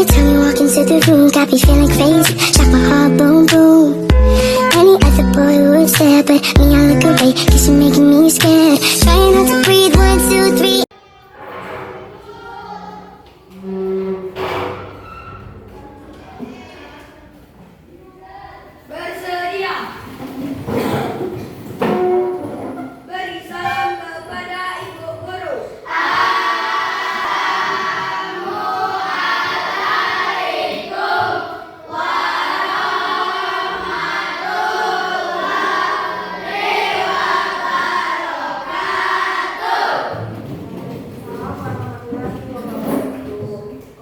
time you walk into the room, got me feeling crazy, shock my heart, boom, boom. Any other boy would stare, but me, I look away, cause you're making me scared. Trying not to breathe, 1, 2, 3. Bersedia. Beri salam kepada ibu guru.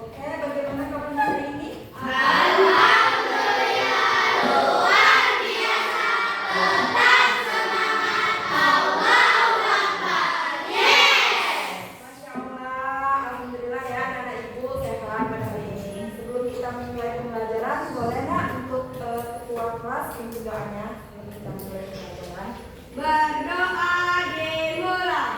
Oke, bagaimana kabar hari ini? Masya Allah, alhamdulillah ya anak-anak ibu sehat pada hari ini. Sebelum kita memulai pembelajaran, boleh nggak untuk ketua kelas pimpin doanya sebelum kita mulai pembelajaran? Berdoa dimulai.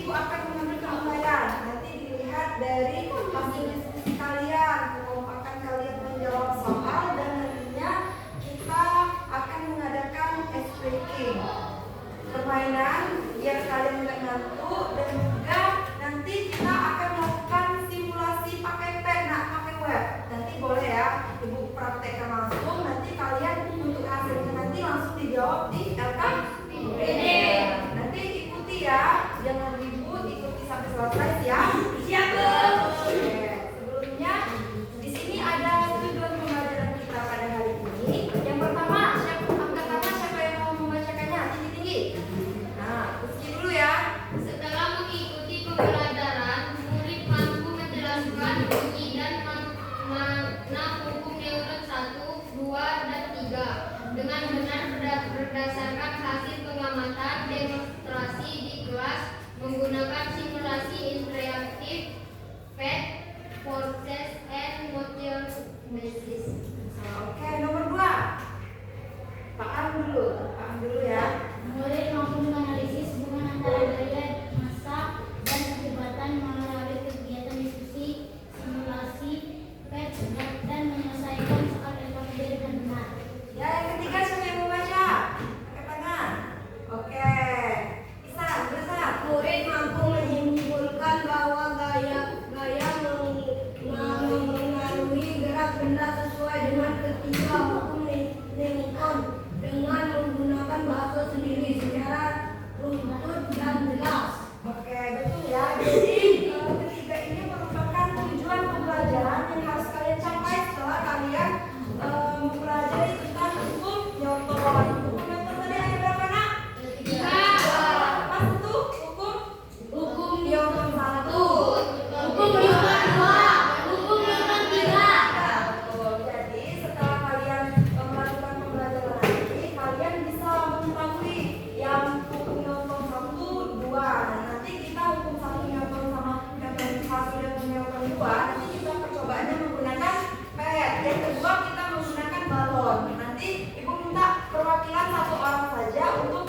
Ibu akan mengambil penilaian. Nanti dilihat dari hasil diskusi kalian, kekompakan kalian menjawab soal, dan nantinya kita akan mengadakan ice breaking, permainan biar kalian nggak ngantuk, dan juga nanti kita akan melakukan simulasi pakai pena, pakai web. Nanti boleh ya Ibu praktekkan langsung, nanti kalian untuk hasilnya nanti langsung dijawab di LKPD. Nanti ikuti ya, jangan ribut, ikuti sampai selesai ya. Siap Bu. Sebelumnya di sini ada tujuan pembelajaran kita pada hari ini. Yang pertama, angkat tangan siapa yang mau membacakannya tinggi-tinggi. Nah, Rizky dulu ya. Setelah mengikuti pembelajaran, murid mampu menjelaskan bunyi dan makna hukum Newton 1, 2, dan 3 dengan benar berdasarkan hasil pengamatan demonstrasi di kelas menggunakan simulasi interaktif, fact, process, and model basis. Oke, nomor 2. Pak Am dulu ya. Murid mampu menganalisis hubungan antara gaya, massa, dan kecepatan melalui kegiatan diskusi, simulasi, PET, dan menyelesaikan soal LKPD dengan benar. Ya, yang ketiga siapa yang mau baca? Angkat tangan. Oke. Isan. Murid mampu menyimpulkan bahwa gaya mempengaruhi gerak benda sesuai dengan ketiga hukum Newton dengan menggunakan bahasa sendiri secara runtut dan jelas. Oke, betul ya. Jadi ketiga ini merupakan tujuan pembelajaran yang harus kalian capai setelah kalian mempelajari tentang hukum Newton. Hukum Newton tadi ada berapa nak? 3. Apa itu? Hukum Newton 1. Hukum Newton 2, hukum Newton 3. Betul. Jadi setelah kalian melakukan pembelajaran ini, kalian bisa mengetahui yang hukum Newton 1, 2. Nah, nanti kita hukum 1 Newton sama Newton 1 dan Newton 2, nanti kita percobaannya menggunakan pet. Yang kedua kita menggunakan balon. Nanti Ibu minta perwakilan 1 orang saja untuk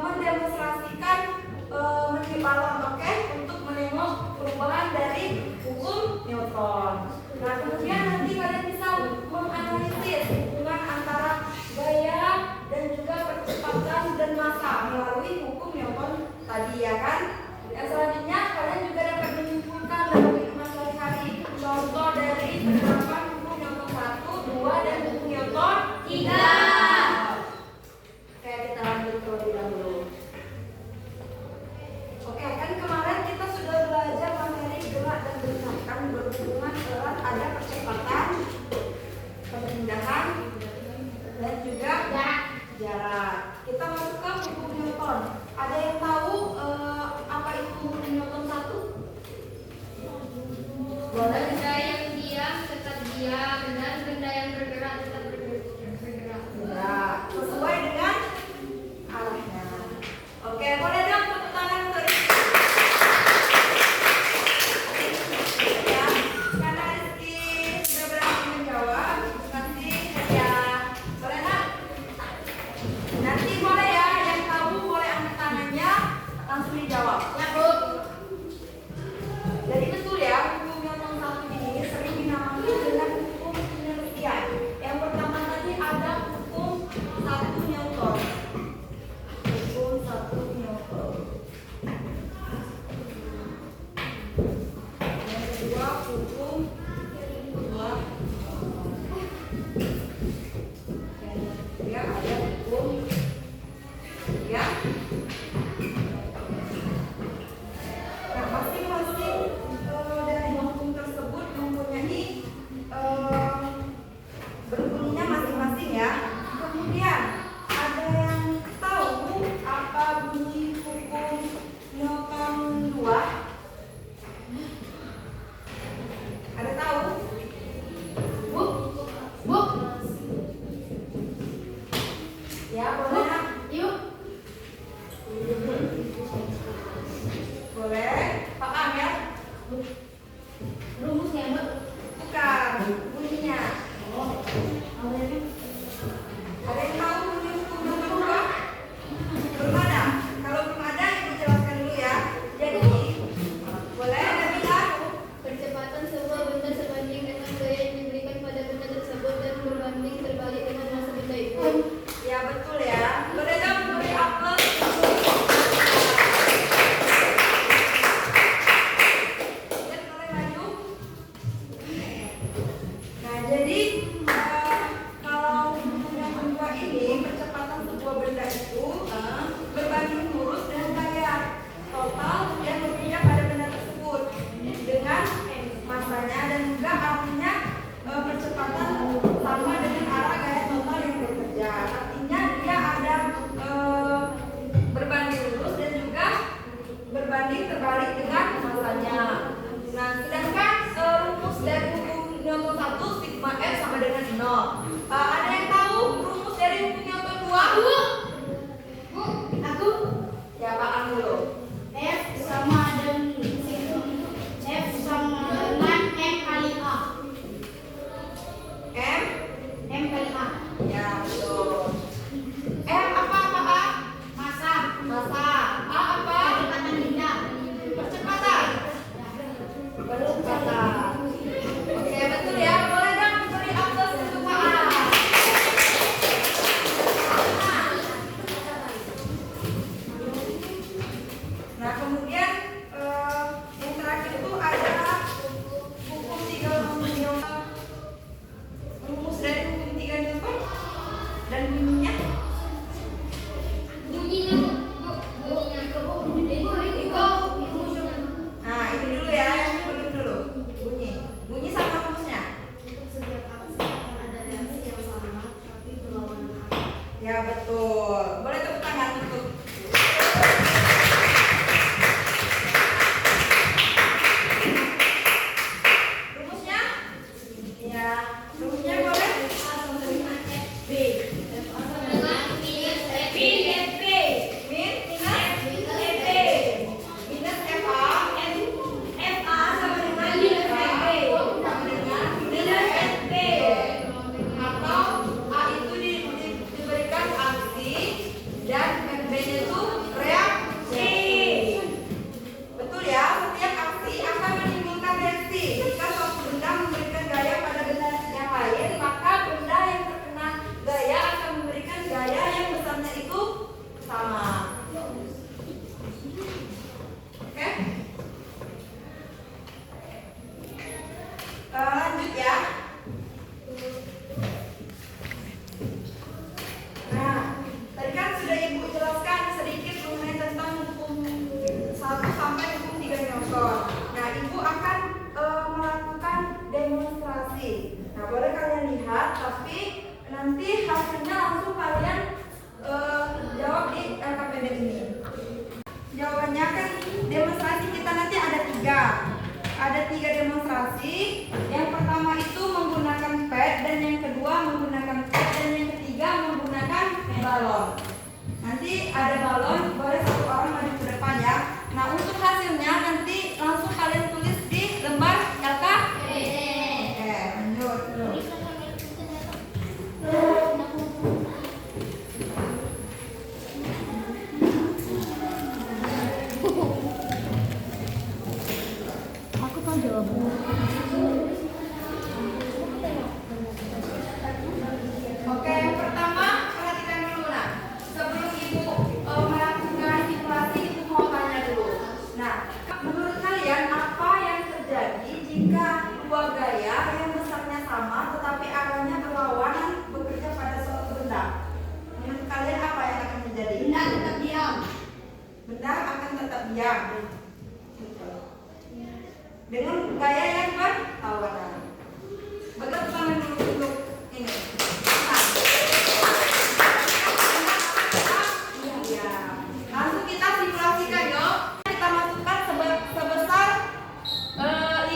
mendemonstrasikan meniup balon, oke? Untuk menengok perubahan dari hukum Newton. Nah, kemudian nanti kalian bisa menganalisis hubungan antara gaya dan juga percepatan dan massa melalui hukum Newton tadi ya kan? Yang selanjutnya kalian juga dapat menyimpulkan dalam kehidupan sehari-hari contoh dari penerapan hukum Newton 1, 2, dan hukum Newton 3. Oke, kita lanjut terlebih dahulu. Oke, kan kemarin kita sudah belajar materi gerak dan gerakan berhubungan erat, ada percepatan, pemindahan, dan juga jarak. Kita masuk ke hukum Newton. Ada yang tahu apa itu hukum Newton 1? Boleh? Benda yang diam tetap diam dan benda yang bergerak tetap bergerak. Ya, sesuai dengan arahnya. Oke, boleh dong tepuk tangan untuk Rizky. Ya, karena Rizky sudah berhasil menjawab, kasih hadiah. Boleh nak? Nanti boleh ya, yang tahu boleh angkat tangannya langsung dijawab. Ya Bu. Jadi betul ya, hukum Newton 1 ini sering dinamakan dengan hukum penelitian. Yang pertama tadi ada hukum 1 Newton. Hukum 1 Newton. Yang kedua hukum 2. Yang ketiga ada hukum 3. Nah, masing-masing dari hukum tersebut mempunyai berbunyinya masing-masing ya. Kemudian ada yang tahu apa bunyi hukum Newton 2? Ada tahu? Bu? Ya, boleh nak? Yuk. Boleh. Paham ya? Rumusnya, Bu. Bukan bunyinya. Awalnya Ada yang tahu bunyi hukum Newton 2? Belum ada. Kalau belum ada, Ibu jelaskan dulu ya. Jadi kemudian yang terakhir itu ada hukum 3 Newton. Rumus dari hukum 3 Newton dan bunyinya. Nah, itu dulu ya, yang belum dulu. Bunyi sama rumusnya. Ya betul. Boleh tepuk tangan untuk rumusnya. Ya, rumusnya boleh. B. Lanjut ya. Nah, tadi kan sudah Ibu jelaskan sedikit mengenai tentang hukum 1 sampai hukum 3 Newton. Nah, Ibu akan melakukan demonstrasi. Nah, boleh kalian lihat, tapi nanti hasilnya langsung kalian jawab di LKPD ini. Jawabannya kan demonstrasi kita nanti ada 3. Ada 3 demonstrasi. Yang pertama itu menggunakan pad, dan yang kedua menggunakan pad, dan yang ketiga menggunakan balon. Nanti ada balon, boleh 1 orang maju ke depan ya. Nah, untuk hasilnya nanti langsung kalian tulis di lembar LKPD. Oke, lanjut. Oke, yang pertama perhatikan dulu. Nah, sebelum Ibu melakukan simulasi, Ibu mau tanya dulu. Nah, menurut kalian apa yang terjadi jika 2 gaya yang besarnya sama tetapi arahnya berlawanan bekerja pada suatu benda? Menurut kalian apa yang akan terjadi? Benda tetap diam. Benda akan tetap diam. Dengan gaya yang berlawanan. Betul, tangan dulu untuk ini. Langsung kita simulasikan yuk. Kita masukkan sebesar 50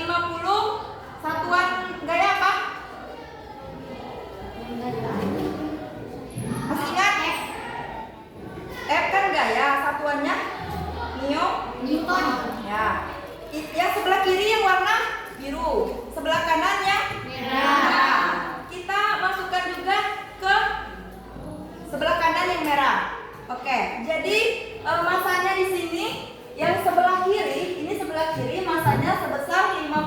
satuan gaya apa? Masih ingat? F kan gaya, satuannya Newton. Ya. Yang sebelah kiri yang warna biru, sebelah kanannya merah. Nah, kita masukkan juga ke sebelah kanan yang merah. Oke, jadi masanya di sini yang sebelah kiri, ini sebelah kiri masanya sebesar 50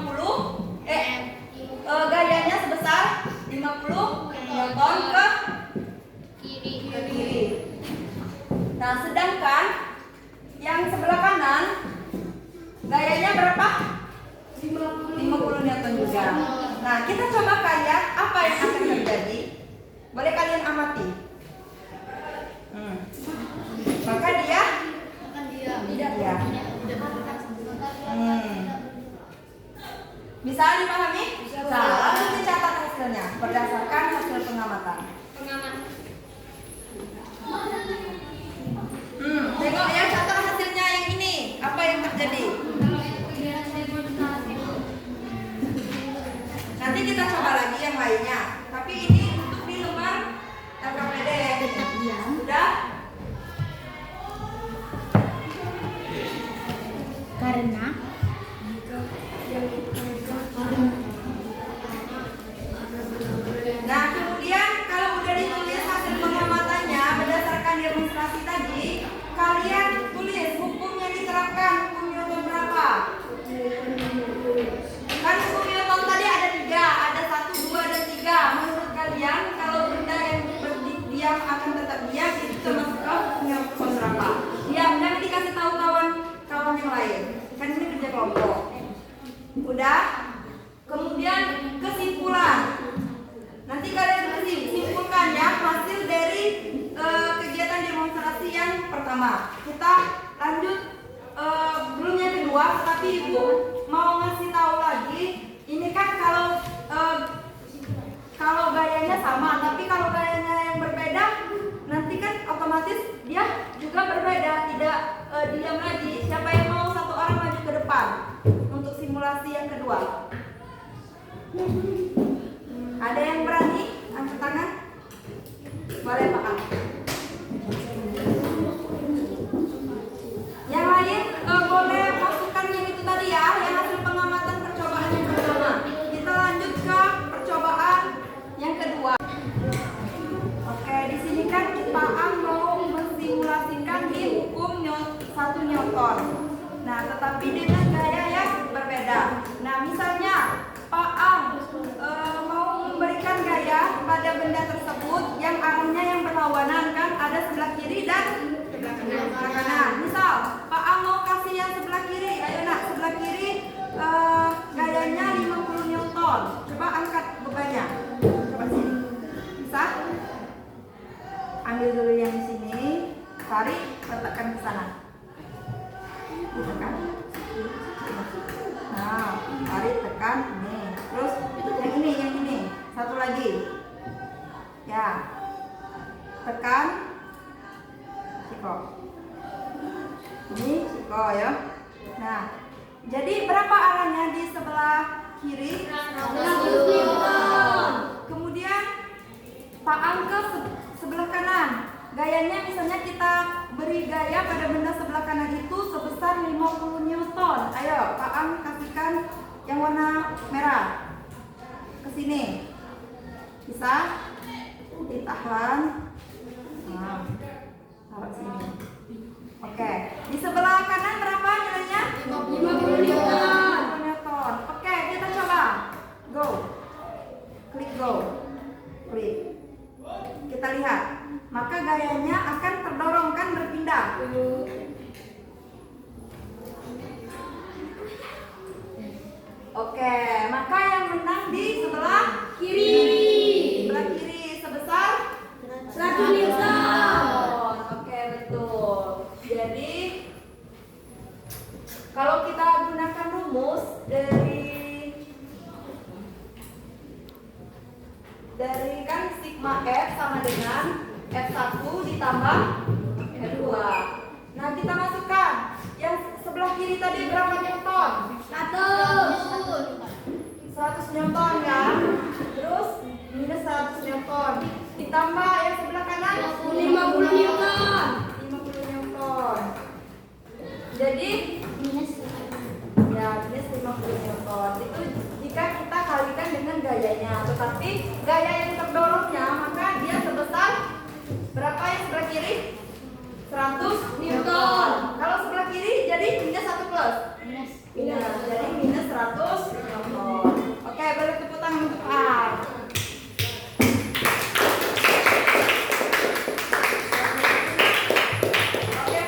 gayanya sebesar 50 Newton ke kiri. Nah, sedangkan yang sebelah kanan gayanya berapa? 50 Newton juga. Nah, kita coba lihat apa yang akan terjadi. Boleh kalian amati. Maka dia tidak ya. Bisa dipahami? Bisa. Langsung dicatat hasilnya berdasarkan hasil pengamatan. Tengok ya, catat hasilnya yang ini. Apa yang terjadi? Nanti kita coba lagi yang lainnya. Tapi ini untuk di lembar LKPD. Sudah? Karena Nah, kemudian kalau udah ditulis hasil pengamatannya berdasarkan demonstrasi tadi, kalian tulis hukum yang diterapkan, hukum Newton berapa? Kan hukum Newton tadi ada 3, ada 1, 2, dan 3. Menurut kalian kalau benda yang diam akan tetap diam, itu termasuk hukum Newton berapa? Diam, dan dikasih tahu kawan teman yang lain. Kan ini kerja kelompok. Udah? Kemudian kesimpulan. Nanti kalian simpulkan ya hasil dari kegiatan demonstrasi yang pertama. Kita lanjut belum yang kedua, tapi Ibu mau ngasih tahu lagi. Ini kan kalau gayanya sama, tapi kalau gayanya yang berbeda, nanti kan otomatis dia juga berbeda, tidak diam lagi. Siapa yang mau satu orang maju ke depan untuk simulasi yang kedua? Ada yang berani angkat tangan? Boleh Pak. Yang lain boleh masukkan yang itu tadi ya, yang hasil pengamatan percobaan yang pertama. Kita lanjut ke percobaan yang kedua. Oke, di sini kan Pak Ang mau mensimulasikan di hukum 1 Newton. Nah, tetapi dengan gaya yang berbeda. Nah, misalnya Pak Ang mau memberikan gaya pada benda tersebut yang arahnya yang berlawanan, kan ada sebelah kiri dan sebelah kanan. Misal Pak Ang mau kasih yang sebelah kiri, ayo nak, sebelah kiri gayanya 50 Newton. Coba angkat bebannya. Coba sini. Bisa? Ambil dulu yang di sini, tarik, letakkan ke sana. Tekan. Nah, tarik, tekan, ini. Terus yang ini, satu lagi. Ya, tekan, siko. Ini siko ya. Nah, jadi berapa arahnya di sebelah kiri? 100 Newton. Kemudian Pak Ang ke sebelah kanan. Gayanya misalnya kita beri gaya pada benda sebelah kanan itu sebesar 50 Newton. Ayo, Pak Ang kasihkan yang warna merah ke sini. Bisa? Ditahan. Nah, taruh sini. Oke, di sebelah kanan berapa nilainya? 50 Newton. 50 Newton. Oke, kita coba. Go. Klik go. Klik. Kita lihat. Maka gayanya akan terdorongkan berpindah. Oke, maka yang menang di sebelah kiri. Sebelah kiri sebesar 100 Newton. Oke, betul. Jadi kalau kita gunakan rumus dari kan sigma F sama dengan F1 ditambah F2. Nah, kita masukkan yang sebelah kiri tadi berapa Newton? 100 Newton kan? Terus minus 100 Newton. Ditambah yang sebelah kanan 50 Newton. 50 Newton. Jadi minus 50 Newton. Itu jika kita kalikan dengan gayanya. Tetapi gaya yang terdorongnya maka dia sebesar berapa yang sebelah kiri? 100 Newton. Kalau sebelah kiri jadi minus 1 plus. Minus. Jadi minus 100 Newton. Oke, beri tepuk tangan untuk A. Oke.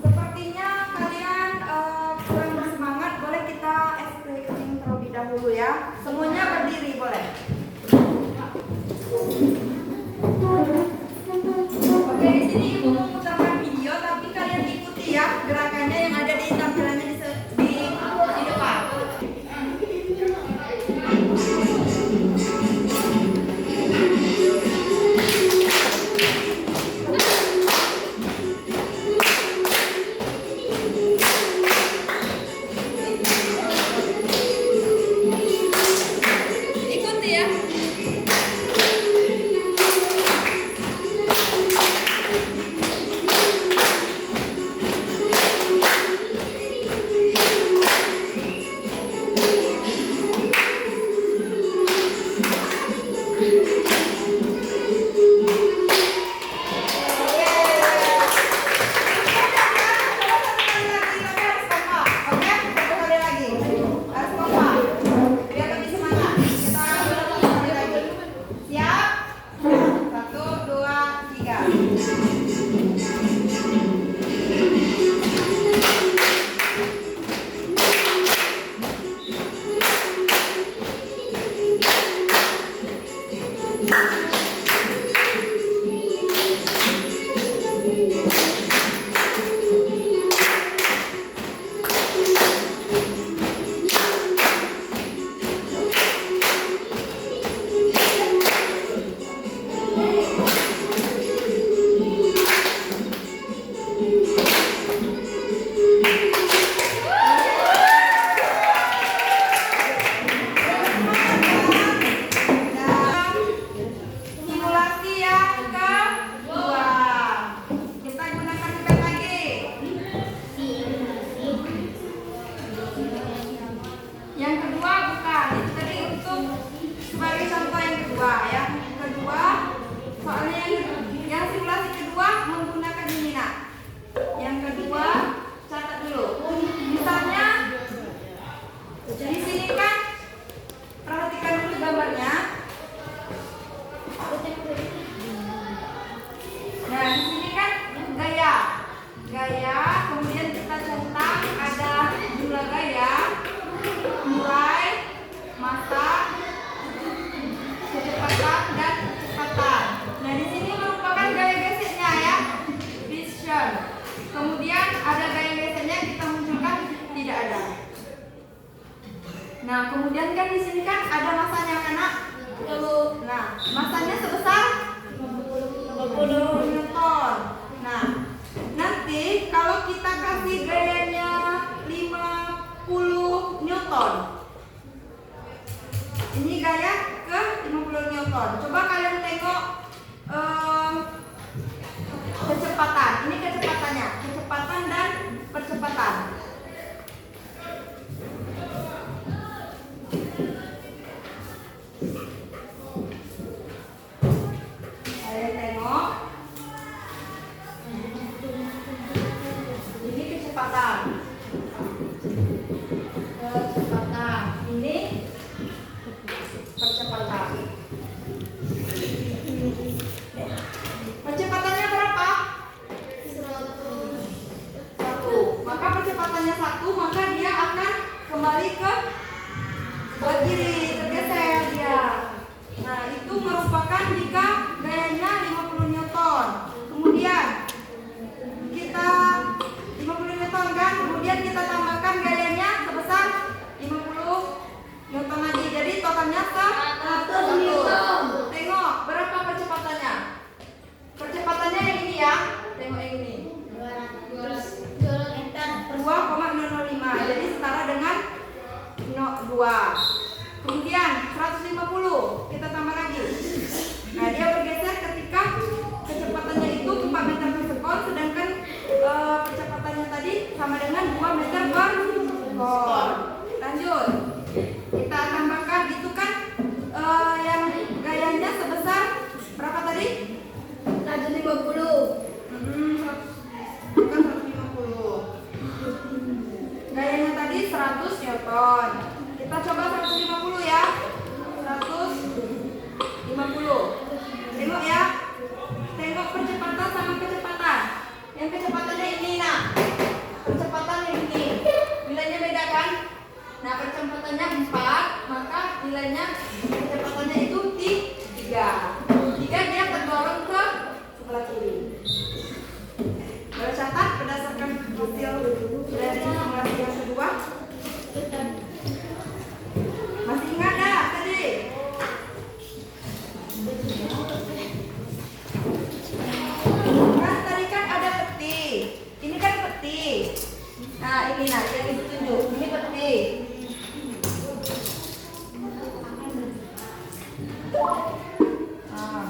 Sepertinya kalian kurang bersemangat. Boleh kita stretching terlebih dahulu ya. Semuanya berdiri boleh. Oke, di sini Ibu memutarkan video, tapi kalian ikuti ya. Kemudian ada gaya gesernya kita munculkan, tidak ada. Nah, kemudian kan di sini kan ada masanya anak. Nah, masanya sebesar 50 Newton. Nah, nanti kalau kita kasih gayanya 50 Newton, ini gaya ke 50 Newton. Coba kalian tengok kecepatan. Ini kecepatannya, kecepatan dan percepatan. Kalian tengok. Ini kecepatan. Kecepatan. Ini percepatan. Percepatannya berapa? 1. Maka percepatannya 1, maka dia akan kembali ke kiri, tergeser dia. Nah, itu merupakan jika gayanya 50 Newton. Kemudian kita 50 Newton kan, kemudian kita tambahkan gayanya sebesar 50 Newton lagi. Jadi totalnya 100 Newton. Tengok berapa percepatannya. Percepatannya yang ini ya. Tengok yang ini. 2,005. Jadi setara dengan 2. Kemudian 150 kita tambah lagi. Nah, dia bergeser ketika kecepatannya itu 4 meter per sekon, sedangkan kecepatannya tadi sama dengan 2 meter per sekon. Lanjut, kita tambahkan itu kan yang gayanya sebesar berapa tadi? 150. Bukan 150. Gayanya tadi 100 Newton. Kita coba 150 ya. 150. Tengok ya. Tengok percepatan sama kecepatan. Yang kecepatannya ini, nah. Percepatan yang ini. Nilainya beda kan? Nah, percepatannya 4, maka nilainya kecepatannya itu 3. 3 dia terdorong ke sebelah kiri. Bercatat berdasarkan hasil dari simulasi yang kedua. Masih ingat dah tadi? Kan tadi kan ada peti. Ini kan peti. Nah, ini nah yang ditunjuk. Ini peti. Nah,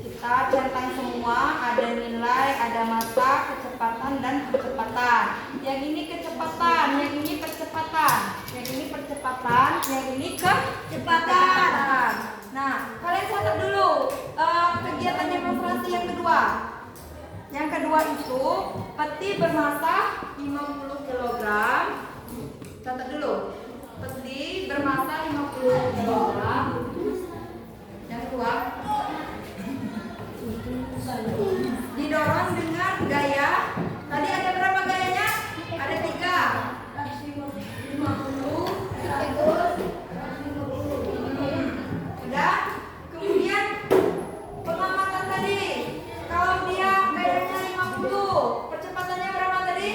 kita centang semua, ada nilai, ada masa, kecepatan dan kecepatan. Yang ini kecepatan, yang ini percepatan, yang ini percepatan, yang ini kecepatan. Nah, kalian catat dulu kegiatan demonstrasi yang kedua. Yang kedua itu peti bermasa 50 kg. Catat dulu. Peti bermasa 50 kg. Yang kedua, didorong dengan gaya. Tadi ada berapa gayanya? Ada 3. 50, 100, 150. Udah. Kemudian pengamatan tadi. Kalau dia gayanya 50, percepatannya berapa tadi?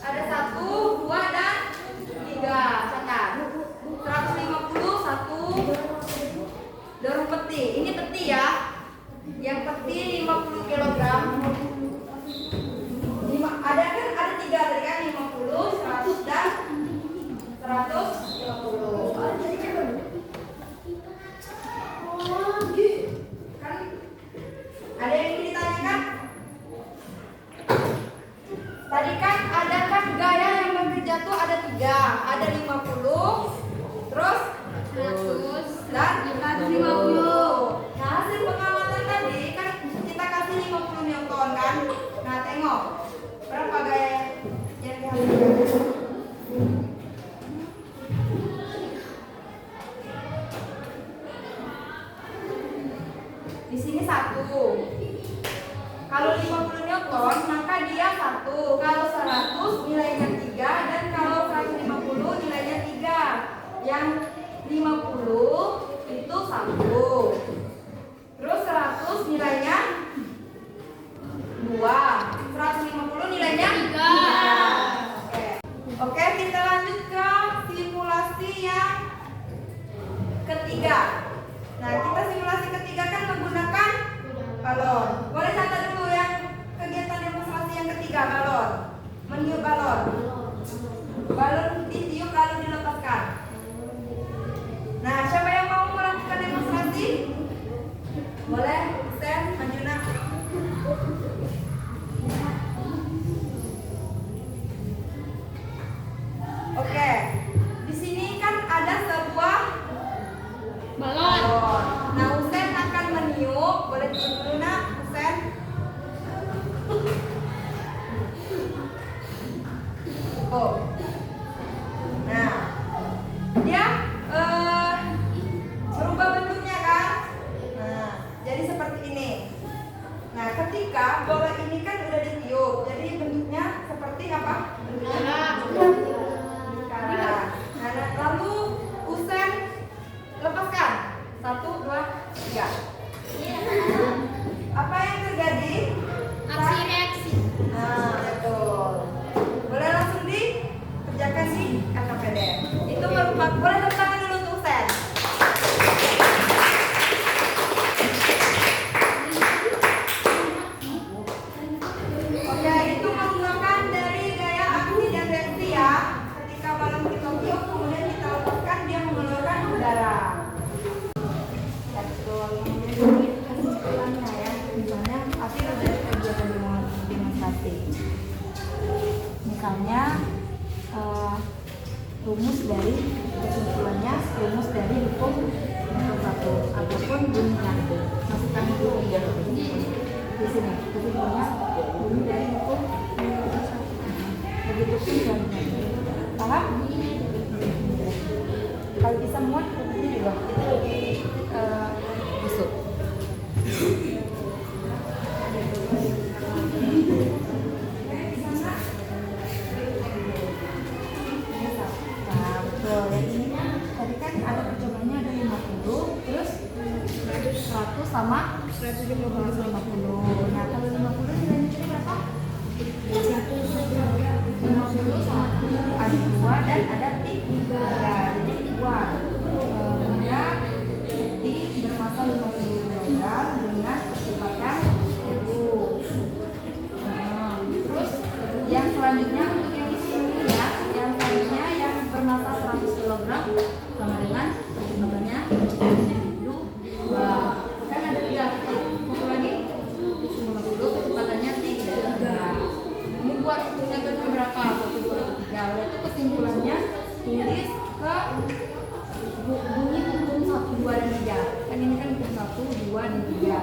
Ada 1, 2 dan 3. Catat. 150, 1 dorong peti. Ini peti ya. Yang peti 50 kg. Ada kan ada 3 tadi kan, 50, 100 dan 150. Kan ada yang ingin ditanyakan? Tadi kan ada kan gaya yang bekerja tuh ada 3, ada 50, terus 100 dan 150. Nah, hasil pengamatan tadi kan kita kasih 50 Newton kan. Nah, tengok berapa gaya yang dihasilkan. Di sini 1. Kalau 50 Newton maka dia 1. Kalau 100 nilainya 3 dan kalau 150 nilainya 3. Yang 50 itu 1. Terus 100 nilainya 2. ketiga. Nah, kita simulasi ketiga kan menggunakan balon. Boleh catat dulu yang kegiatan demonstrasi yang ketiga, balon. Meniup balon. Balon ditiup lalu dilepaskan. Nah, siapa yang mau melakukan demonstrasi? Boleh, Sen, Manjuna. Oke, di sini kan ada sebuah Balon. Nah, Usen akan meniup. Boleh tiup dulu, nak, Usen. Oh. Nah, dia berubah bentuknya kan? Nah, jadi seperti ini. Nah, ketika bola ini kan udah ditiup, jadi bentuknya seperti apa? Bentuknya lingkaran. Nah, lalu Usen lepaskan. 1, 2, 3. Apa yang terjadi? Aksi reaksi. Nah, betul. Boleh langsung dikerjakan di KKPD. Itu merupakan, boleh tepuk tangan dulu untuk Usen. Oke, itu menggunakan dari gaya aksi dan reaksi ya. Ketika balon kita tiup, kemudian kita lepaskan, dia mengeluarkan udara. Ya, betul. Ini kasih cicilannya ya. Misalnya hasil dari kegiatan demonstrasi. Misalnya rumus dari kesimpulannya, rumus dari hukum nomor 1 ataupun bunyinya. Masukkan dulu ya di sini. Kesimpulannya bunyi dari hukum nomor 1. Begitu pun bunyinya. Paham? Kalau bisa muat ini juga itu lebih busuk. Tadi kan ada percobaannya ada 50, terus 100 sama 150. Nah, kalau 50 nilainya berapa? 50 sama 7 ada 2 dan ada 3. Jadi 2 benda bermassa 50 kg dengan kecepatan 1000. Nah, terus yang selanjutnya untuk yang di sini ya, yang selanjutnya yang bermassa 100 kg sama dengan kecepatannya 2. Kan ada 3. Satu lagi 50 kecepatannya 3. Ini buat metode berapa? 1, 2, 3. Berarti kesimpulannya tulis ke bunyi hukum 1, 2, dan 3. Kan ini kan hukum 1, 2, dan 3.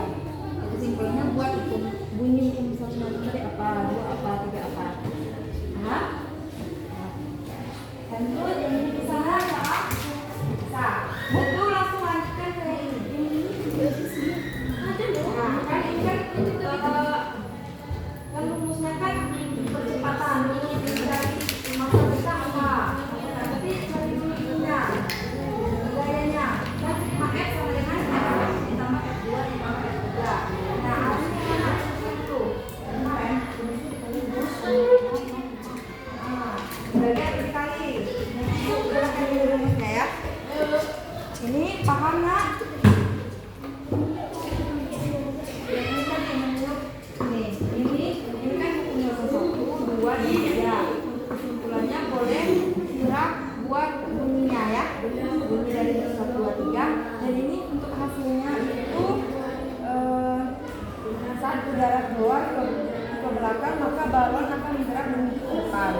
Kesimpulannya buat hukum bunyi hukum 1 tadi apa, 2 apa, 3 apa. Nah, dan itu yang ini bisa apa? Bisa. Buku langsung lanjutkan ke ini. Nah, kan ini kan rumusnya kan percepatan dari masa kita apa? Tapi cari dulu itunya, gayanya. Kan F sama dengan ditambah F2 ditambah F3. Nah, artinya mana? Itu kemarin. Bagian berkali. Gunakan dulu rumusnya ya. Ini paham nggak? Ini kan hukumnya 1, 2, dan 3. Kesimpulannya boleh gerak buat bunyinya ya. Bunyi dari 1, 2, 3. Dan ini untuk hasilnya itu saat udara keluar ke belakang maka balon akan bergerak menuju ke depan.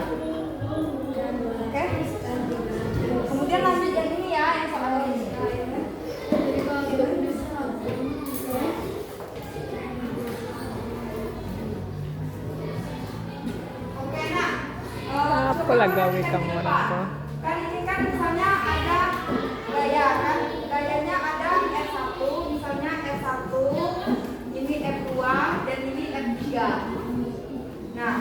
Oke? Kemudian lanjut yang ini ya, yang soal ini. Oke, nah. Apa lah gawe kamu orang ko? Kan ini kan misalnya ada gaya kan, gayanya ada F1, misalnya F1, ini F2 dan ini F3. Nah,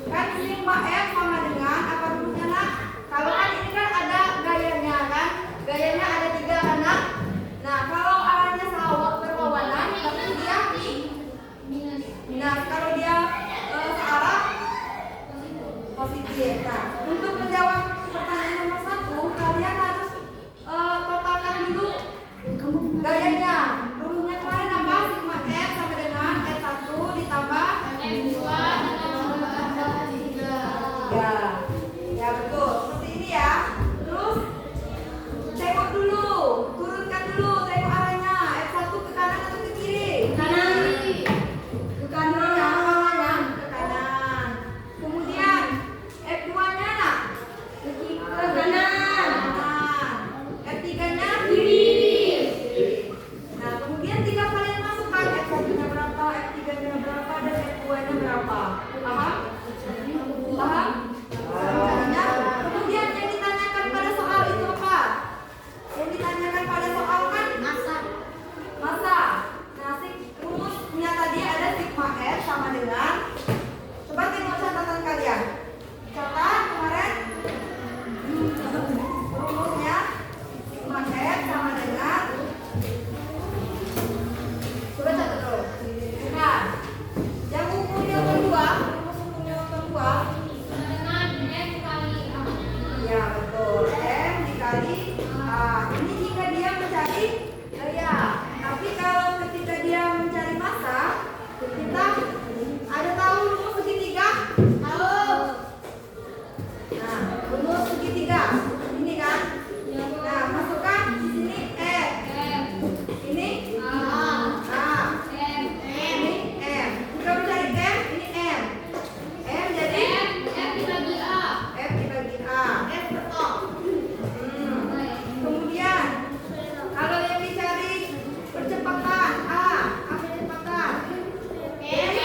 kan ini F sama dengan apa rumusnya nak? Kalau kan ini kan ada gayanya kan, gayanya ada 3 kan nak? Nah, kalau arahnya berlawanan, tapi dia minus. Kalau dia searah positif. Nah, untuk menjawab pertanyaan nomor 1, kalian harus totalkan dulu Ya, ya betul. Seperti ini ya. Terus tengok dulu, turunkan dulu, tengok arahnya. F1 ke kanan atau ke kiri? Kanan. Ke kanan ya, kanan, ke kanan. Kemudian F2-nya nak? Ke kanan. F3-nya kiri. Nah, kemudian tinggal kalian masukkan F1-nya berapa, F3-nya berapa, dan F2-nya berapa. Paham? Paham? Caranya. Kemudian yang ditanyakan pada soal itu apa? Yang ditanyakan pada soal kan masa. Masa. Nah, rumusnya tadi ada sigma F sama dengan, coba tengok catatan kalian. Catat kemarin rumusnya sigma F sama dengan, coba catat dulu. Bukan. Yang hukum yang kedua, rumus hukum yang kedua. Dengan M kali A. Ya betul, M dikali A. Ini jika dia mencari area. Tapi kalau ketika dia mencari massa, kita ada tahu rumus segitiga? Tahu. Nah, rumus segitiga ini kan? Nah, masukkan di sini M. Ini A. Ini M. Jika mencari M, ini M. M jadi F dibagi A. F dibagi A. F bertolak. Kemudian kalau yang dicari percepatan A, apa percepatan? F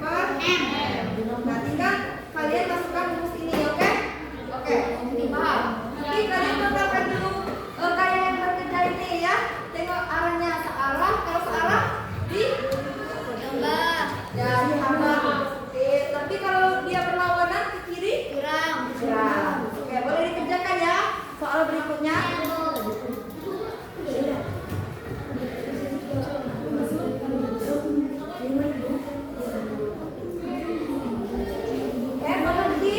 per M. Nah, tinggal kalian masukkan rumus ini, oke? Oke, ini paham. Nanti kalian tetapkan dulu kayak yang bekerja ini ya. Tengok arahnya searah, kalau searah di ya ditambah. Tapi kalau dia berlawanan ke kiri kurang. Oke, boleh dikerjakan ya soal berikutnya. Mana lagi?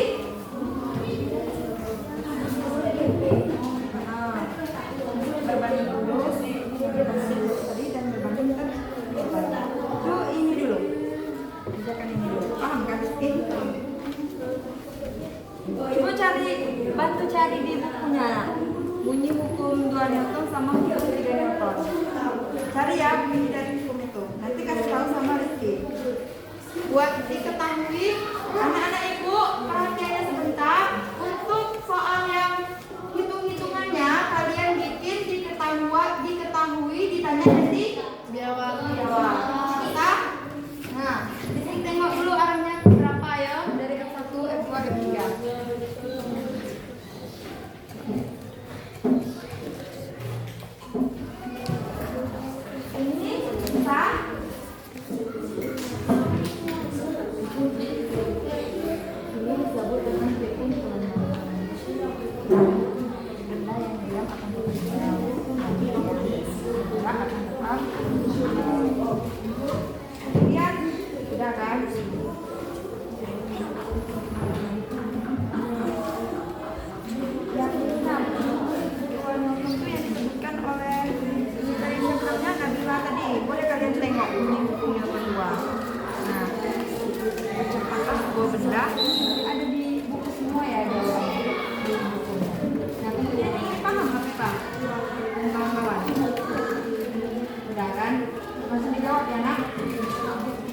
Berbanding dulu tadi dan berbandingkan. Yuk ini dulu. Kerjakan ini dulu. Paham kan? Ibu bantu cari di bukunya. Bunyi hukum 2 Newton sama hukum 3 Newton. Cari ya bunyi dari hukum itu. Nanti kasih tahu sama Rizky. Buat diketahui, anak-anak ibu perhatiannya sebentar. Untuk soal yang hitung-hitungannya kalian bikin diketahui, ditanya nanti jawab. Kita, nah di sini tengok dulu arahnya berapa ya dari F1, F2, F3. Ini bisa. Ini disebut dengan bikin pengenalan. Anda yang diam akan tertinggal, nanti yang tidak akan tetap. Kemudian sudah kan? Yang keenam, dua Newton itu yang disebutkan oleh dari sebelumnya Nabila tadi. Boleh kalian tengok bunyi hukum yang kedua. Nah, percepatan sebuah benda ada di buku semua ya jawabannya. Di bukunya. Nah, kemudian ini paham apa Pak? Kawan-kawan. Udah kan? Langsung dijawab ya nak.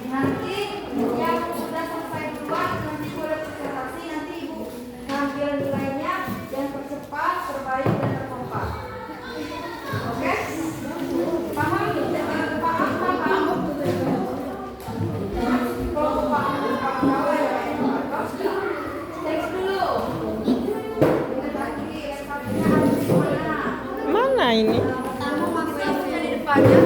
Nanti yang sudah selesai duluan nanti boleh presentasi, nanti ibu ngambil nilainya yang tercepat, terbaik dan terkompak. Oke? Paham? Paham? Kalau paham kawan ya. Tengok dulu. Kita lagi satunya harus di mana? Mana ini? Tamu maksudnya di depannya.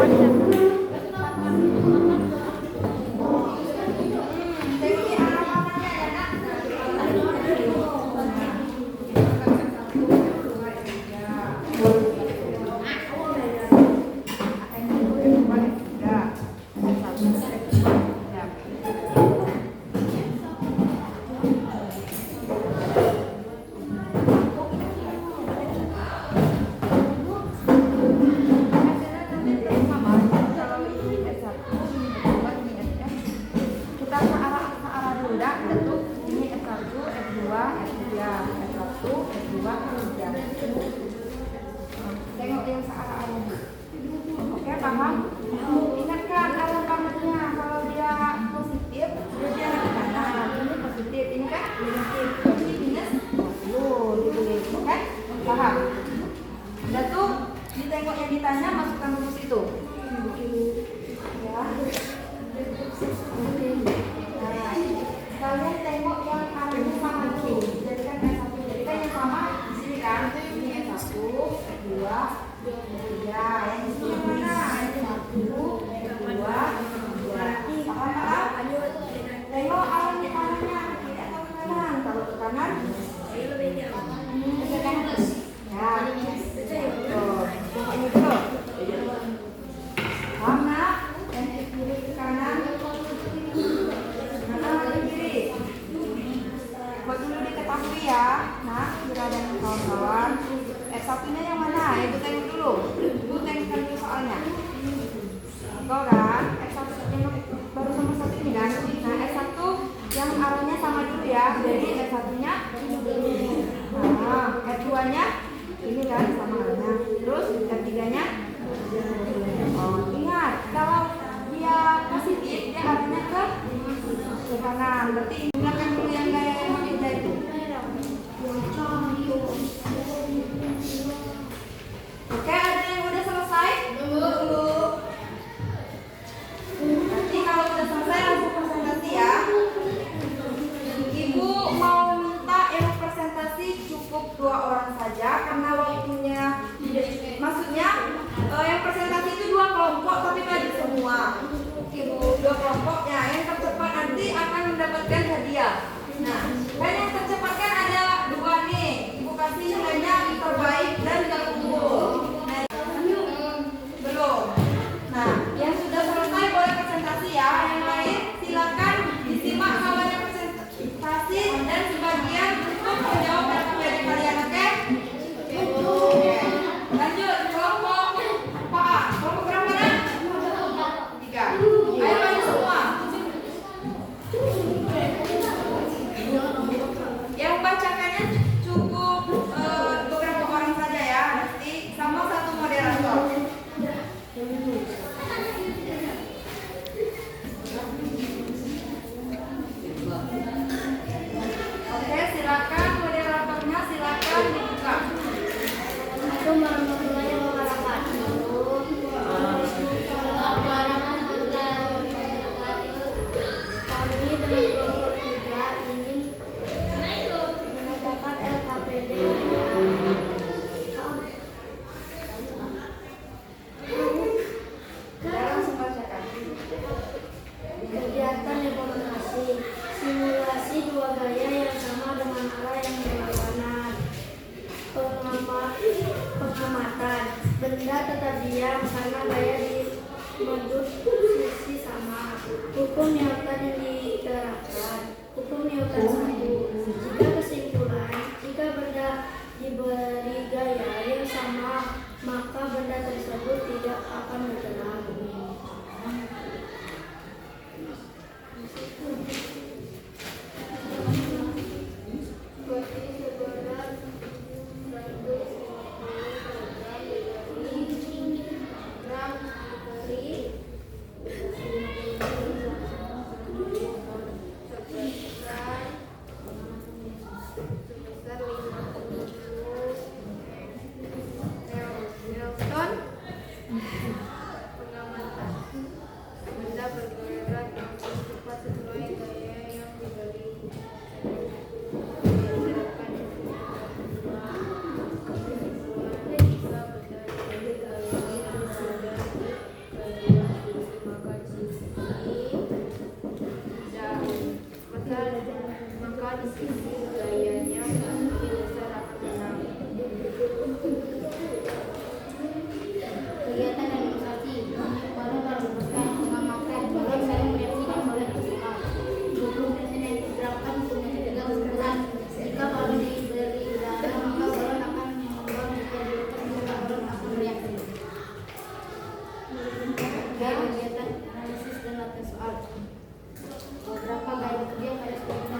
Kita searah bentuk ini F1, F2, F3, F1, F2, F3. Tengok yang searah-arahnya. Oke, paham? Ingatkan arah panahnya. Kalau dia positif, dia ke kanan. Ini positif, ini kan negatif. Ini minus 20 ditulis. Oke? Paham? Udah tuh, ditengok yang ditanya, masukkan rumus itu. Ya. Nah, kalian tengok yang arahnya sama dulu. Jadikan S1. Jadikan yang sama di sini kan. Ini S1, S2, S3. Yang di sini mana? S1, S2, S3. Paham? Tengok arahnya panahnya. Tidak tahu ke kanan. Kalau ke kanan, ke kanan. Ya. Tuh. Tengok ini dulu. Paham nak? Yang ke kiri ke kanan. Buat dulu diketahui ya, nah kira dan kawan-kawan. S1-nya yang mana? Itu tengok dulu. Itu tengokkan dulu soalnya. Kau kan? S1 yang baru nomor 1 ini kan? Nah S1 yang arahnya sama dulu ya. Jadi S1-nya nah, F2-nya ini kan sama arahnya. Terus F3-nya ingat, kalau dia positif, dia arahnya ke kanan. Berarti gunakan dulu yang gaya yang berbeda itu. Oke, ada yang udah selesai? Dulu. Nanti kalau udah selesai langsung presentasi ya. Ibu mau minta yang presentasi cukup 2 orang saja karena waktunya. Maksudnya yang presentasi itu 2 kelompok tapi bagi semua. Ibu 2 kelompoknya yang tercepat nanti akan mendapatkan hadiah. Nah, dan yang tercepat kan ada 2 nih. Ibu kasih nilainya terbaik dan terunggul. Nah, belum. Nah, yang sudah selesai boleh presentasi ya. Yang lain silakan disimak kawannya presentasi dan sebagian untuk menjawab dari kalian, oke? Oke. Lanjut kelompok A. Kelompok berapa dah? 3. Ayo maju semua. Yang bacakannya cukup beberapa orang saja ya, nanti sama 1 moderator. Oke, silakan moderatornya silakan dibuka. Assalamualaikum warahmatullahi wabarakatuh. Kami dengan kelompok 3 ingin menegakkan LKPD. Langsung bacakan. Kegiatan demonstrasi, simulasi 2 gaya yang sama dengan arah yang berlawanan. Pengamatan, benda tetap diam karena gaya di modus sisi sama. Hukum Newton yang diterapkan. Hukum Newton 1. Jika kesimpulan, jika benda diberi gaya yang sama, maka benda tersebut tidak akan bergerak. Kegiatan demonstrasi baru merupakan mengamalkan dalam saya menyaksikan oleh peserta. Hukum yang diterapkan punya 3 kesimpulan. Jika balon diberi udara, maka balon akan mengembang. Jika diberikan udara, balon akan bereaksi. Kegiatan analisis dan latihan soal. Beberapa gaya bekerja pada sekolah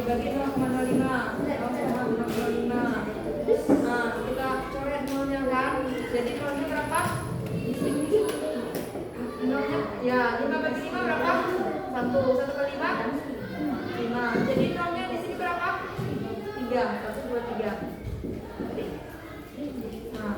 dibagi 0,05. 0,05. Nah, kita coret nolnya kan. Jadi nolnya berapa? Nolnya, ya 5 bagi 5 berapa? 1. 1 kali 5? 5. Jadi nolnya di sini berapa? 3. 1, 2, 3. Nah.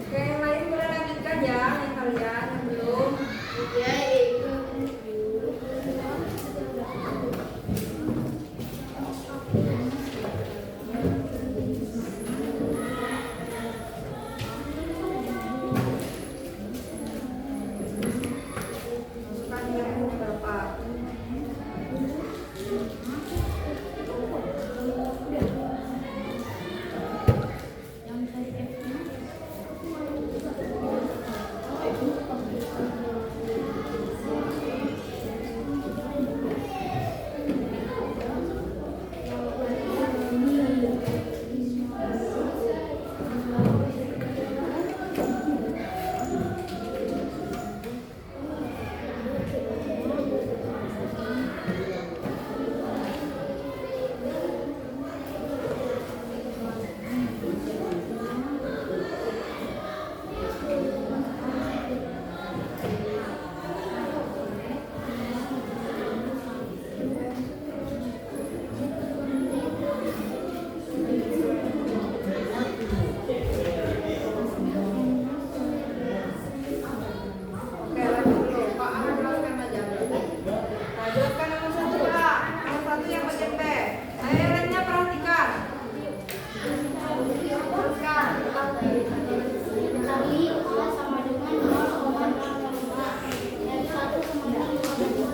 Oke, yang lain boleh lanjutkan ya, yang kalian yang belum. Ya, Masukkan nilainya berapa? Oke, lanjut dulu. Pak Ahmad jelaskan aja. Nah, jelaskan nomor 1 A. Nomor 1 yang bagian B. Nah, yang lainnya perhatikan. Teruskan. Kali A sama dengan 0,05. Yang 1 sama dengan 1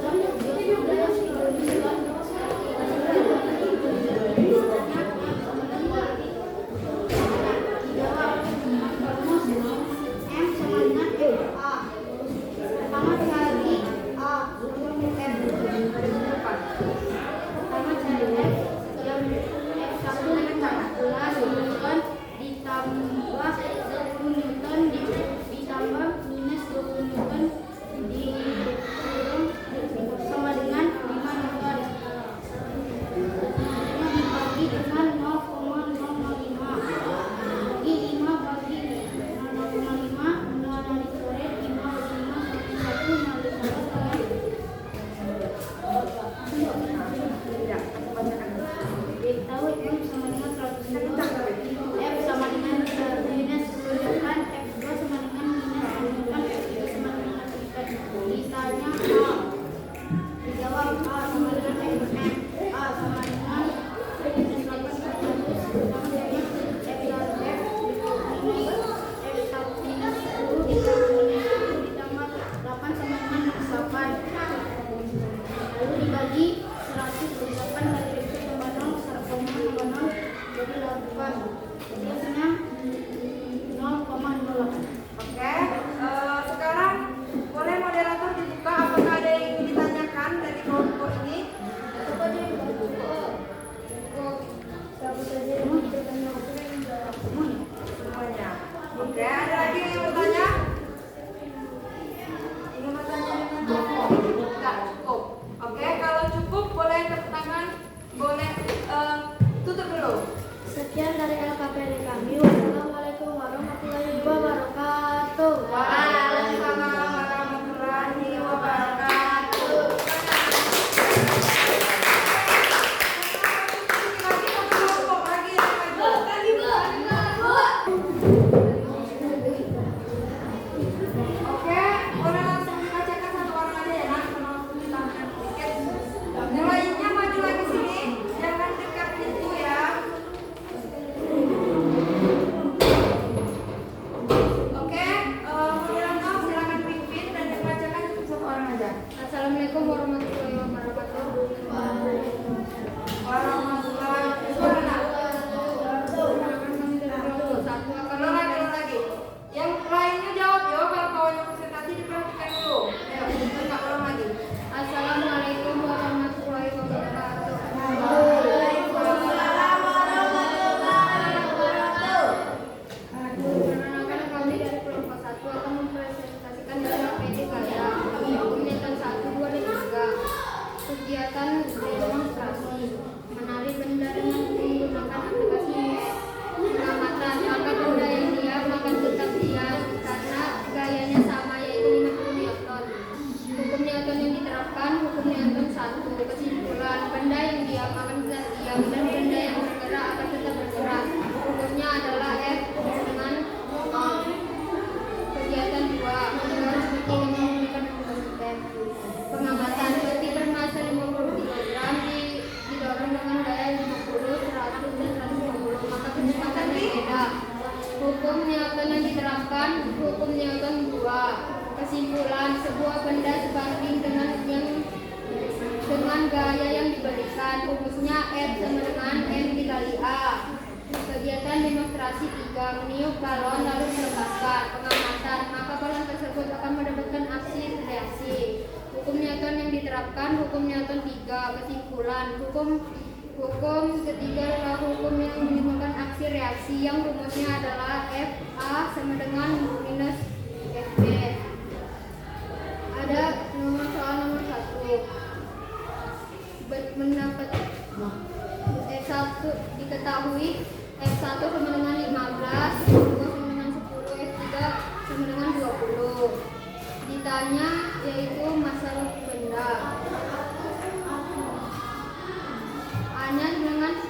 Kesimpulan, sebuah benda sebanding dengan gaya yang diberikan. Rumusnya F sama dengan M dikali A. Kegiatan demonstrasi 3. Meniup balon lalu melepaskan. Pengamatan, maka balon tersebut akan mendapatkan aksi reaksi. Hukum Newton yang diterapkan. Hukum Newton 3. Kesimpulan, hukum ketiga adalah hukum yang menimbulkan aksi reaksi yang rumusnya adalah FA sama dengan minus FB. Ada soal nomor 1. Mendapat F1 diketahui F1 sama dengan 15, F2 sama dengan 10, F3 sama dengan 20. Ditanya yaitu masalah benda. A-nya dengan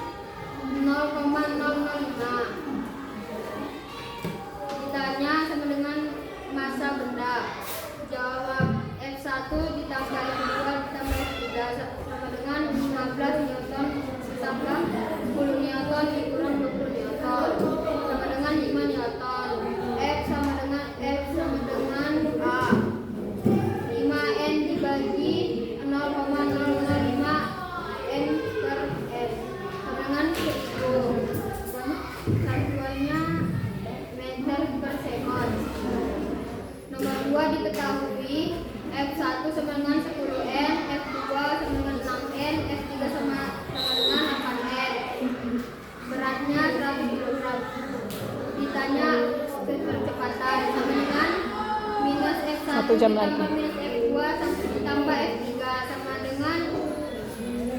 0,005. Ditanya sama dengan massa benda. Jawab F1 ditambah F2 ditambah F3 sama dengan 15 Newton ditambah 10 Newton dikurang 20 Newton sama dengan 5 Newton. F sama dengan A. 5N dibagi 0,005 N per F sama dengan 1000. Satuannya meter per sekon. Nomor 2 diketahui F1 sama dengan 10N, F2 sama dengan 6N, F3 sama dengan 8N. Beratnya 100 kg. Ditanya kecepatan sama dengan minus F1 1 jam lagi. ditambah minus F2 ditambah F3 sama dengan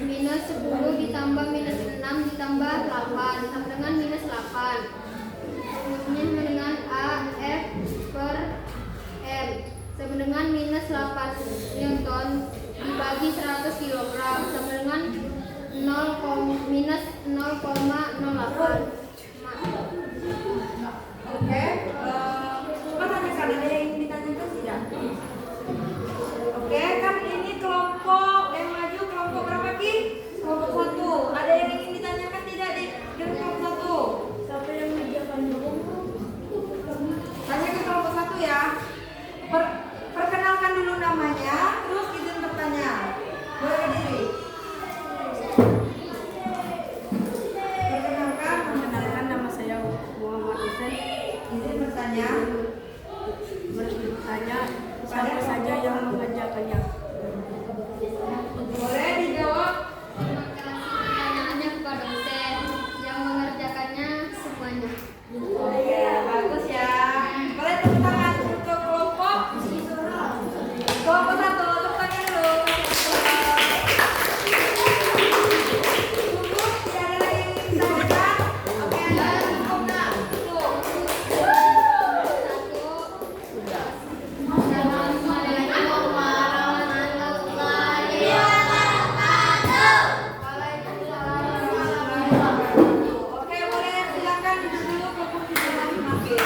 minus 10 ditambah minus 6 ditambah 8 sama dengan minus 8. Rumusnya sama dengan A F per M sama dengan minus 8 Newton dibagi 100 kg sama dengan minus 0,08. Oke, coba tanyakan, ada yang ingin ditanyakan tidak? Oke, kan ini kelompok yang maju kelompok berapa Ki? Kelompok 1. Ada yang ingin ditanyakan tidak di kelompok 1? Siapa yang mengerjakan dulu? Tanya ke kelompok 1 ya. Perkenalkan dulu namanya, terus izin bertanya. Boleh berdiri. Perkenalkan, nama saya Muhammad Hussein. Izin bertanya. Bertanya siapa saja yang mengerjakannya. Boleh dijawab. Pertanyaannya kepada dosen yang mengerjakannya semuanya. Oke, bagus ya. Boleh tepuk tangan untuk kelompok 1. Tepuk tangan dulu. Cukup, tidak ada lagi yang ingin ditanyakan. Oke, ada cukup nak. Tuh. Assalamualaikum warahmatullahi wabarakatuh. Waalaikumsalam. Oke, boleh silakan duduk dulu ke kursi masing-masing.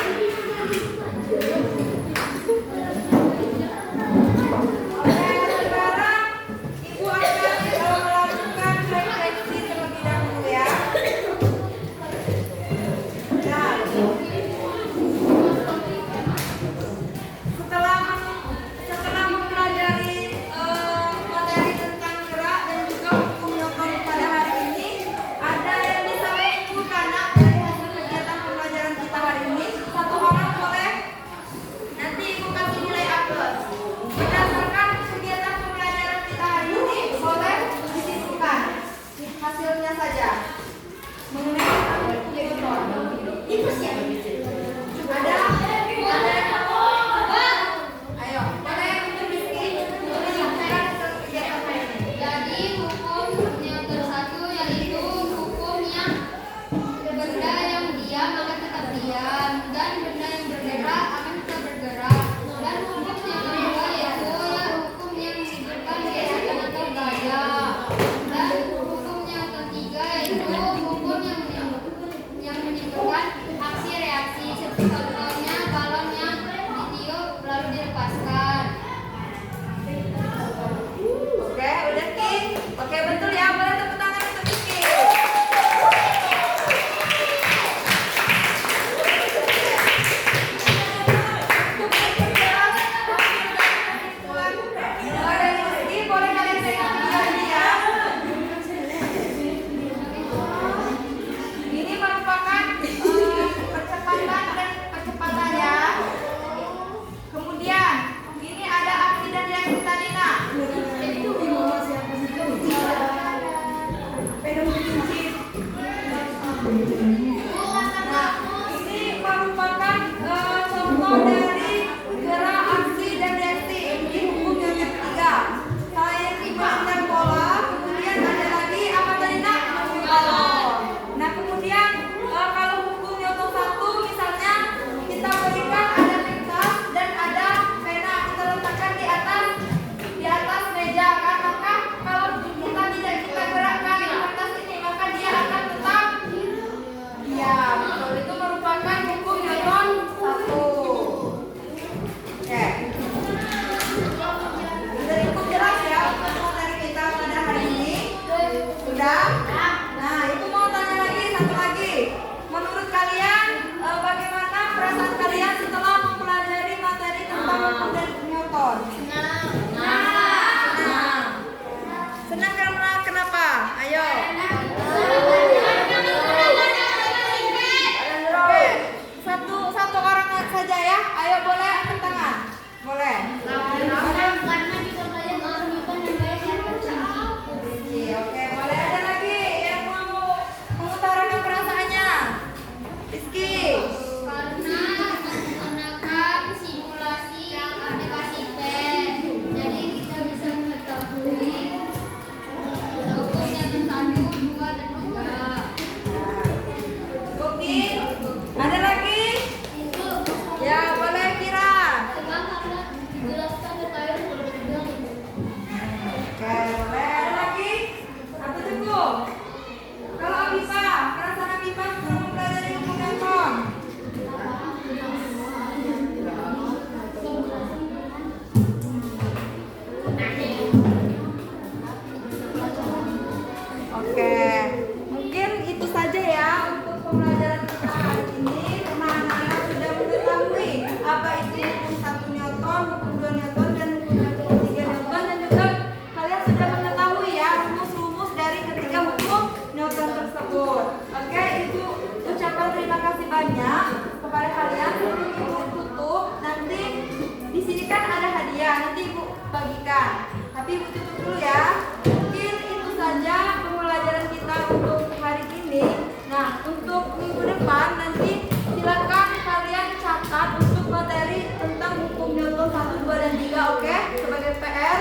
bagikan. Tapi Ibu tutup dulu ya. Mungkin itu saja pembelajaran kita untuk hari ini. Nah, untuk minggu depan nanti silakan kalian catat untuk materi tentang hukum Newton 1, 2, dan 3, oke? Sebagai PR.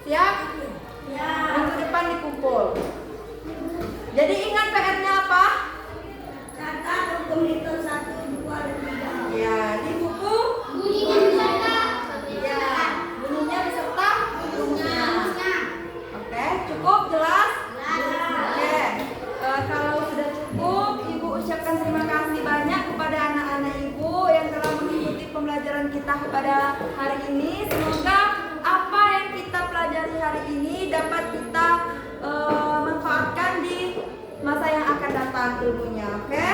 Siap? Ya. Minggu depan dikumpul. Jadi ingat PR-nya apa? Catat hukum Newton 1, 2, dan 3. Ya, di buku Bunyinya beserta. ya, bunyinya beserta rumusnya. Oke, cukup jelas? Oke, kalau sudah cukup, Ibu ucapkan terima kasih banyak kepada anak-anak Ibu yang telah mengikuti pembelajaran kita pada hari ini. Semoga apa yang kita pelajari hari ini dapat kita manfaatkan di masa yang akan datang ilmunya. Oke,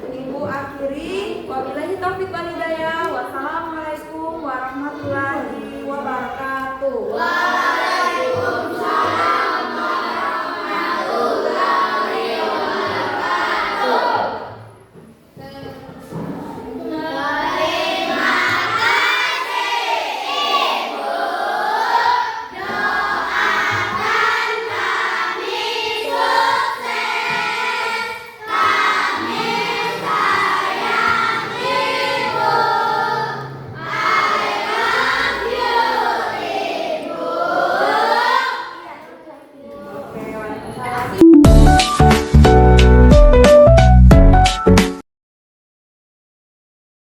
Ibu akhiri. Wabillahi taufiq wal hidayah. Wassalamualaikum warahmatullahi wabarakatuh.